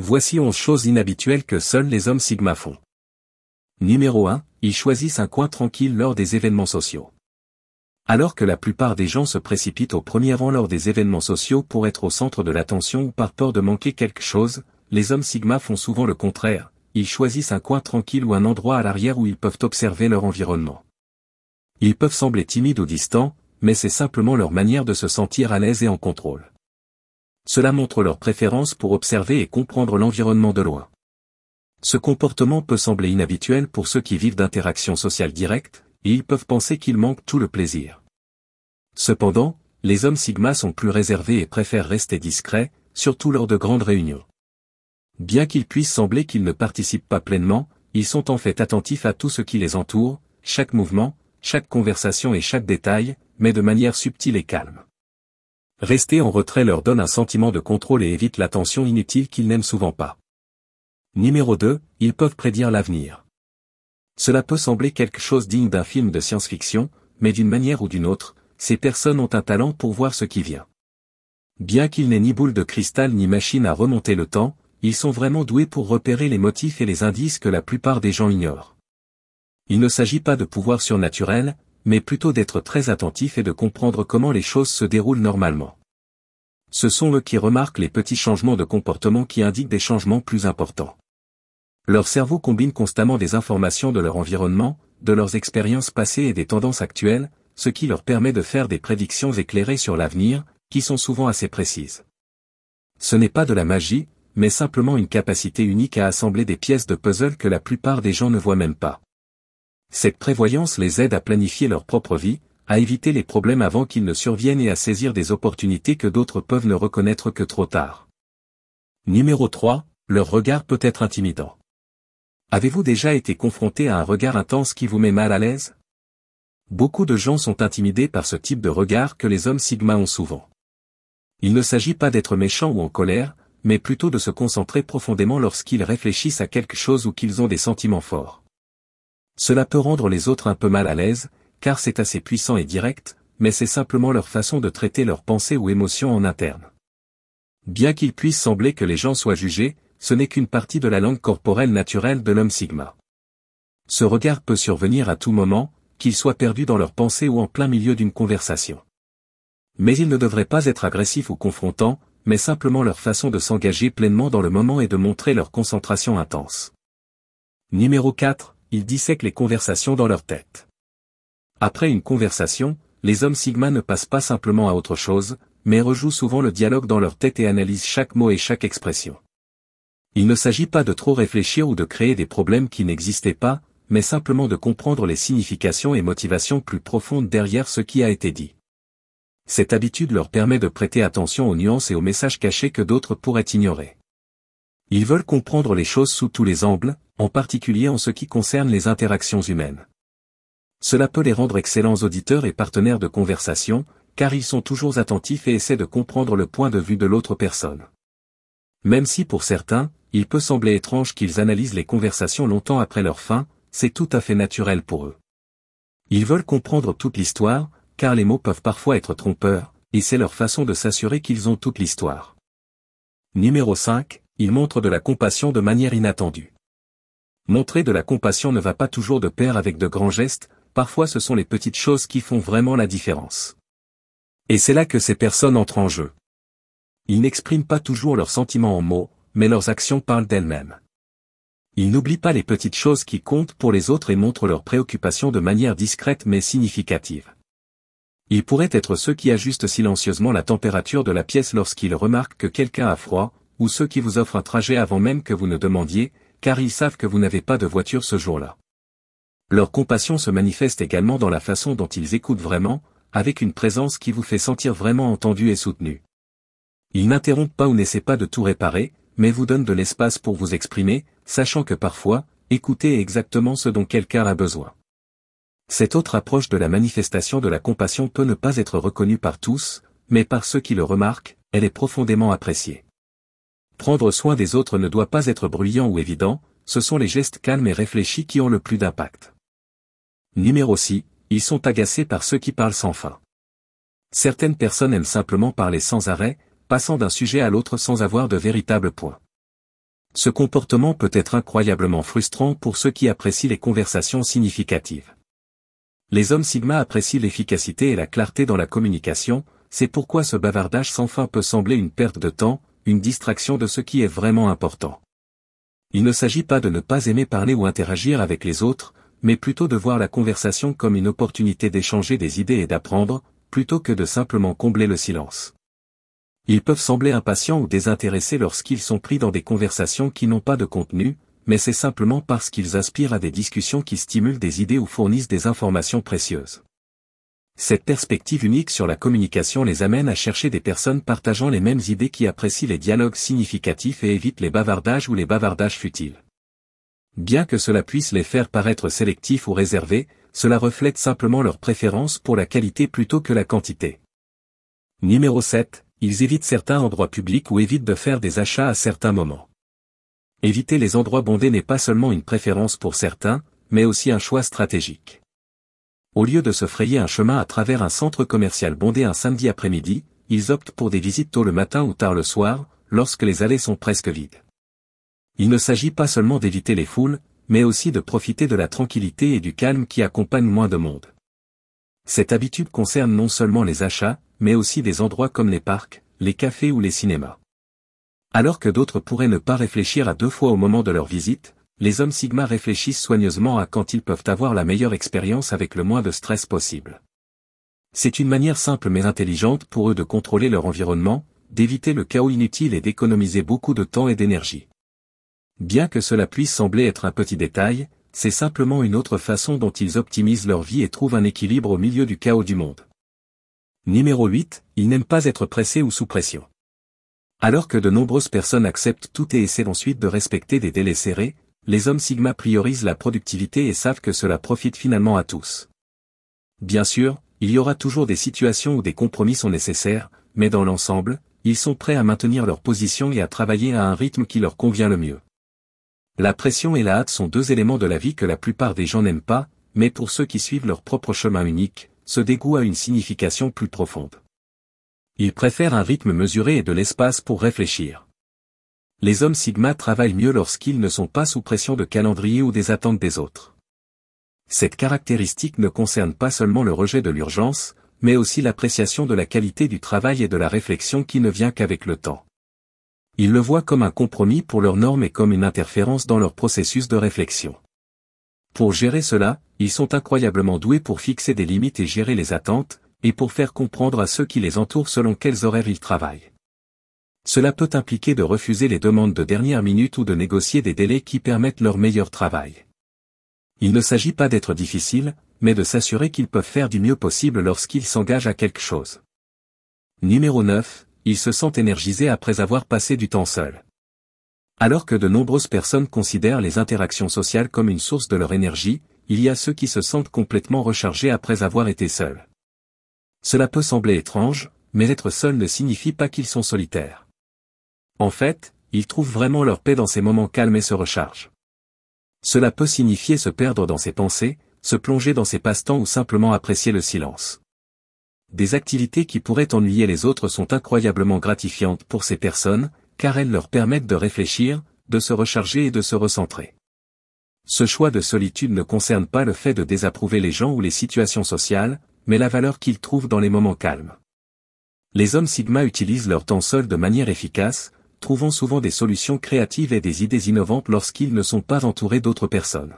Voici 11 choses inhabituelles que seuls les hommes sigma font. Numéro 1, ils choisissent un coin tranquille lors des événements sociaux. Alors que la plupart des gens se précipitent au premier rang lors des événements sociaux pour être au centre de l'attention ou par peur de manquer quelque chose, les hommes sigma font souvent le contraire, ils choisissent un coin tranquille ou un endroit à l'arrière où ils peuvent observer leur environnement. Ils peuvent sembler timides ou distants, mais c'est simplement leur manière de se sentir à l'aise et en contrôle. Cela montre leur préférence pour observer et comprendre l'environnement de loin. Ce comportement peut sembler inhabituel pour ceux qui vivent d'interactions sociales directes, et ils peuvent penser qu'ils manquent tout le plaisir. Cependant, les hommes sigma sont plus réservés et préfèrent rester discrets, surtout lors de grandes réunions. Bien qu'ils puissent sembler qu'ils ne participent pas pleinement, ils sont en fait attentifs à tout ce qui les entoure, chaque mouvement, chaque conversation et chaque détail, mais de manière subtile et calme. Rester en retrait leur donne un sentiment de contrôle et évite l'attention inutile qu'ils n'aiment souvent pas. Numéro 2, ils peuvent prédire l'avenir. Cela peut sembler quelque chose digne d'un film de science-fiction, mais d'une manière ou d'une autre, ces personnes ont un talent pour voir ce qui vient. Bien qu'ils n'aient ni boule de cristal ni machine à remonter le temps, ils sont vraiment doués pour repérer les motifs et les indices que la plupart des gens ignorent. Il ne s'agit pas de pouvoir surnaturel, mais plutôt d'être très attentif et de comprendre comment les choses se déroulent normalement. Ce sont eux qui remarquent les petits changements de comportement qui indiquent des changements plus importants. Leur cerveau combine constamment des informations de leur environnement, de leurs expériences passées et des tendances actuelles, ce qui leur permet de faire des prédictions éclairées sur l'avenir, qui sont souvent assez précises. Ce n'est pas de la magie, mais simplement une capacité unique à assembler des pièces de puzzle que la plupart des gens ne voient même pas. Cette prévoyance les aide à planifier leur propre vie, à éviter les problèmes avant qu'ils ne surviennent et à saisir des opportunités que d'autres peuvent ne reconnaître que trop tard. Numéro 3, leur regard peut être intimidant. Avez-vous déjà été confronté à un regard intense qui vous met mal à l'aise? Beaucoup de gens sont intimidés par ce type de regard que les hommes sigma ont souvent. Il ne s'agit pas d'être méchant ou en colère, mais plutôt de se concentrer profondément lorsqu'ils réfléchissent à quelque chose ou qu'ils ont des sentiments forts. Cela peut rendre les autres un peu mal à l'aise, car c'est assez puissant et direct, mais c'est simplement leur façon de traiter leurs pensées ou émotions en interne. Bien qu'il puisse sembler que les gens soient jugés, ce n'est qu'une partie de la langue corporelle naturelle de l'homme sigma. Ce regard peut survenir à tout moment, qu'ils soient perdus dans leurs pensées ou en plein milieu d'une conversation. Mais il ne devrait pas être agressif ou confrontant, mais simplement leur façon de s'engager pleinement dans le moment et de montrer leur concentration intense. Numéro 4, ils dissèquent les conversations dans leur tête. Après une conversation, les hommes sigma ne passent pas simplement à autre chose, mais rejouent souvent le dialogue dans leur tête et analysent chaque mot et chaque expression. Il ne s'agit pas de trop réfléchir ou de créer des problèmes qui n'existaient pas, mais simplement de comprendre les significations et motivations plus profondes derrière ce qui a été dit. Cette habitude leur permet de prêter attention aux nuances et aux messages cachés que d'autres pourraient ignorer. Ils veulent comprendre les choses sous tous les angles, en particulier en ce qui concerne les interactions humaines. Cela peut les rendre excellents auditeurs et partenaires de conversation, car ils sont toujours attentifs et essaient de comprendre le point de vue de l'autre personne. Même si pour certains, il peut sembler étrange qu'ils analysent les conversations longtemps après leur fin, c'est tout à fait naturel pour eux. Ils veulent comprendre toute l'histoire, car les mots peuvent parfois être trompeurs, et c'est leur façon de s'assurer qu'ils ont toute l'histoire. Numéro 5, ils montrent de la compassion de manière inattendue. Montrer de la compassion ne va pas toujours de pair avec de grands gestes, parfois ce sont les petites choses qui font vraiment la différence. Et c'est là que ces personnes entrent en jeu. Ils n'expriment pas toujours leurs sentiments en mots, mais leurs actions parlent d'elles-mêmes. Ils n'oublient pas les petites choses qui comptent pour les autres et montrent leurs préoccupations de manière discrète mais significative. Ils pourraient être ceux qui ajustent silencieusement la température de la pièce lorsqu'ils remarquent que quelqu'un a froid, ou ceux qui vous offrent un trajet avant même que vous ne demandiez, car ils savent que vous n'avez pas de voiture ce jour-là. Leur compassion se manifeste également dans la façon dont ils écoutent vraiment, avec une présence qui vous fait sentir vraiment entendu et soutenu. Ils n'interrompent pas ou n'essaient pas de tout réparer, mais vous donnent de l'espace pour vous exprimer, sachant que parfois, écouter est exactement ce dont quelqu'un a besoin. Cette autre approche de la manifestation de la compassion peut ne pas être reconnue par tous, mais par ceux qui le remarquent, elle est profondément appréciée. Prendre soin des autres ne doit pas être bruyant ou évident, ce sont les gestes calmes et réfléchis qui ont le plus d'impact. Numéro 6, ils sont agacés par ceux qui parlent sans fin. Certaines personnes aiment simplement parler sans arrêt, passant d'un sujet à l'autre sans avoir de véritable point. Ce comportement peut être incroyablement frustrant pour ceux qui apprécient les conversations significatives. Les hommes sigma apprécient l'efficacité et la clarté dans la communication, c'est pourquoi ce bavardage sans fin peut sembler une perte de temps, une distraction de ce qui est vraiment important. Il ne s'agit pas de ne pas aimer parler ou interagir avec les autres, mais plutôt de voir la conversation comme une opportunité d'échanger des idées et d'apprendre, plutôt que de simplement combler le silence. Ils peuvent sembler impatients ou désintéressés lorsqu'ils sont pris dans des conversations qui n'ont pas de contenu, mais c'est simplement parce qu'ils aspirent à des discussions qui stimulent des idées ou fournissent des informations précieuses. Cette perspective unique sur la communication les amène à chercher des personnes partageant les mêmes idées qui apprécient les dialogues significatifs et évitent les bavardages ou les bavardages futiles. Bien que cela puisse les faire paraître sélectifs ou réservés, cela reflète simplement leur préférence pour la qualité plutôt que la quantité. Numéro 7. Ils évitent certains endroits publics ou évitent de faire des achats à certains moments. Éviter les endroits bondés n'est pas seulement une préférence pour certains, mais aussi un choix stratégique. Au lieu de se frayer un chemin à travers un centre commercial bondé un samedi après-midi, ils optent pour des visites tôt le matin ou tard le soir, lorsque les allées sont presque vides. Il ne s'agit pas seulement d'éviter les foules, mais aussi de profiter de la tranquillité et du calme qui accompagnent moins de monde. Cette habitude concerne non seulement les achats, mais aussi des endroits comme les parcs, les cafés ou les cinémas. Alors que d'autres pourraient ne pas réfléchir à deux fois au moment de leur visite, les hommes sigma réfléchissent soigneusement à quand ils peuvent avoir la meilleure expérience avec le moins de stress possible. C'est une manière simple mais intelligente pour eux de contrôler leur environnement, d'éviter le chaos inutile et d'économiser beaucoup de temps et d'énergie. Bien que cela puisse sembler être un petit détail, c'est simplement une autre façon dont ils optimisent leur vie et trouvent un équilibre au milieu du chaos du monde. Numéro 8, ils n'aiment pas être pressés ou sous pression. Alors que de nombreuses personnes acceptent tout et essaient ensuite de respecter des délais serrés, les hommes sigma priorisent la productivité et savent que cela profite finalement à tous. Bien sûr, il y aura toujours des situations où des compromis sont nécessaires, mais dans l'ensemble, ils sont prêts à maintenir leur position et à travailler à un rythme qui leur convient le mieux. La pression et la hâte sont deux éléments de la vie que la plupart des gens n'aiment pas, mais pour ceux qui suivent leur propre chemin unique, ce dégoût a une signification plus profonde. Ils préfèrent un rythme mesuré et de l'espace pour réfléchir. Les hommes sigma travaillent mieux lorsqu'ils ne sont pas sous pression de calendrier ou des attentes des autres. Cette caractéristique ne concerne pas seulement le rejet de l'urgence, mais aussi l'appréciation de la qualité du travail et de la réflexion qui ne vient qu'avec le temps. Ils le voient comme un compromis pour leurs normes et comme une interférence dans leur processus de réflexion. Pour gérer cela, ils sont incroyablement doués pour fixer des limites et gérer les attentes, et pour faire comprendre à ceux qui les entourent selon quels horaires ils travaillent. Cela peut impliquer de refuser les demandes de dernière minute ou de négocier des délais qui permettent leur meilleur travail. Il ne s'agit pas d'être difficile, mais de s'assurer qu'ils peuvent faire du mieux possible lorsqu'ils s'engagent à quelque chose. Numéro 9, ils se sentent énergisés après avoir passé du temps seuls. Alors que de nombreuses personnes considèrent les interactions sociales comme une source de leur énergie, il y a ceux qui se sentent complètement rechargés après avoir été seuls. Cela peut sembler étrange, mais être seul ne signifie pas qu'ils sont solitaires. En fait, ils trouvent vraiment leur paix dans ces moments calmes et se rechargent. Cela peut signifier se perdre dans ses pensées, se plonger dans ses passe-temps ou simplement apprécier le silence. Des activités qui pourraient ennuyer les autres sont incroyablement gratifiantes pour ces personnes, car elles leur permettent de réfléchir, de se recharger et de se recentrer. Ce choix de solitude ne concerne pas le fait de désapprouver les gens ou les situations sociales, mais la valeur qu'ils trouvent dans les moments calmes. Les hommes sigma utilisent leur temps seul de manière efficace, trouvant souvent des solutions créatives et des idées innovantes lorsqu'ils ne sont pas entourés d'autres personnes.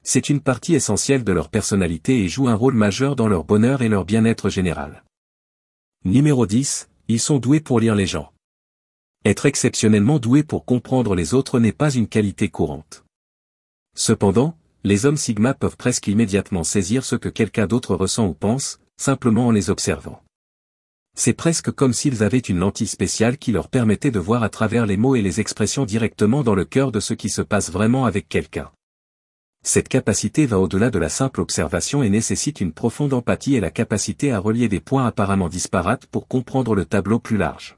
C'est une partie essentielle de leur personnalité et joue un rôle majeur dans leur bonheur et leur bien-être général. Numéro 10, ils sont doués pour lire les gens. Être exceptionnellement doué pour comprendre les autres n'est pas une qualité courante. Cependant, les hommes sigma peuvent presque immédiatement saisir ce que quelqu'un d'autre ressent ou pense, simplement en les observant. C'est presque comme s'ils avaient une lentille spéciale qui leur permettait de voir à travers les mots et les expressions directement dans le cœur de ce qui se passe vraiment avec quelqu'un. Cette capacité va au-delà de la simple observation et nécessite une profonde empathie et la capacité à relier des points apparemment disparates pour comprendre le tableau plus large.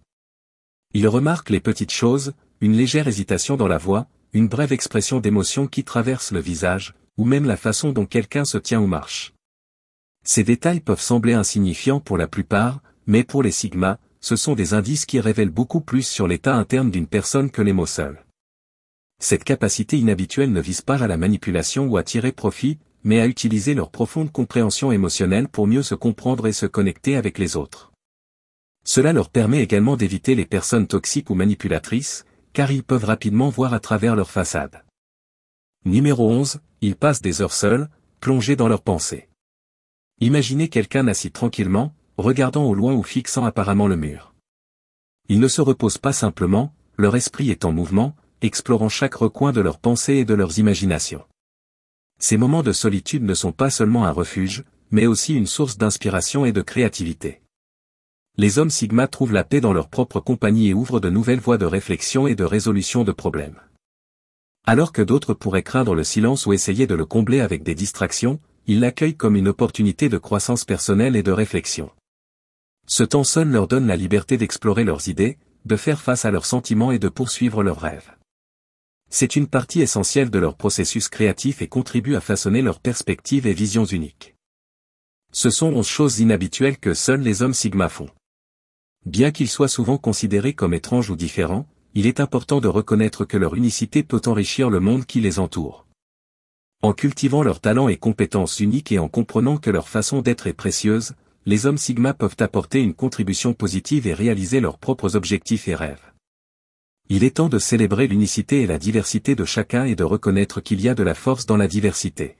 Ils remarquent les petites choses, une légère hésitation dans la voix, une brève expression d'émotion qui traverse le visage, ou même la façon dont quelqu'un se tient ou marche. Ces détails peuvent sembler insignifiants pour la plupart, mais pour les sigma, ce sont des indices qui révèlent beaucoup plus sur l'état interne d'une personne que les mots seuls. Cette capacité inhabituelle ne vise pas à la manipulation ou à tirer profit, mais à utiliser leur profonde compréhension émotionnelle pour mieux se comprendre et se connecter avec les autres. Cela leur permet également d'éviter les personnes toxiques ou manipulatrices, car ils peuvent rapidement voir à travers leur façade. Numéro 11, ils passent des heures seuls, plongés dans leurs pensées. Imaginez quelqu'un assis tranquillement, regardant au loin ou fixant apparemment le mur. Ils ne se reposent pas simplement, leur esprit est en mouvement, explorant chaque recoin de leurs pensées et de leurs imaginations. Ces moments de solitude ne sont pas seulement un refuge, mais aussi une source d'inspiration et de créativité. Les hommes Sigma trouvent la paix dans leur propre compagnie et ouvrent de nouvelles voies de réflexion et de résolution de problèmes. Alors que d'autres pourraient craindre le silence ou essayer de le combler avec des distractions, ils l'accueillent comme une opportunité de croissance personnelle et de réflexion. Ce temps seul leur donne la liberté d'explorer leurs idées, de faire face à leurs sentiments et de poursuivre leurs rêves. C'est une partie essentielle de leur processus créatif et contribue à façonner leurs perspectives et visions uniques. Ce sont 11 choses inhabituelles que seuls les hommes Sigma font. Bien qu'ils soient souvent considérés comme étranges ou différents, il est important de reconnaître que leur unicité peut enrichir le monde qui les entoure. En cultivant leurs talents et compétences uniques et en comprenant que leur façon d'être est précieuse, les hommes Sigma peuvent apporter une contribution positive et réaliser leurs propres objectifs et rêves. Il est temps de célébrer l'unicité et la diversité de chacun et de reconnaître qu'il y a de la force dans la diversité.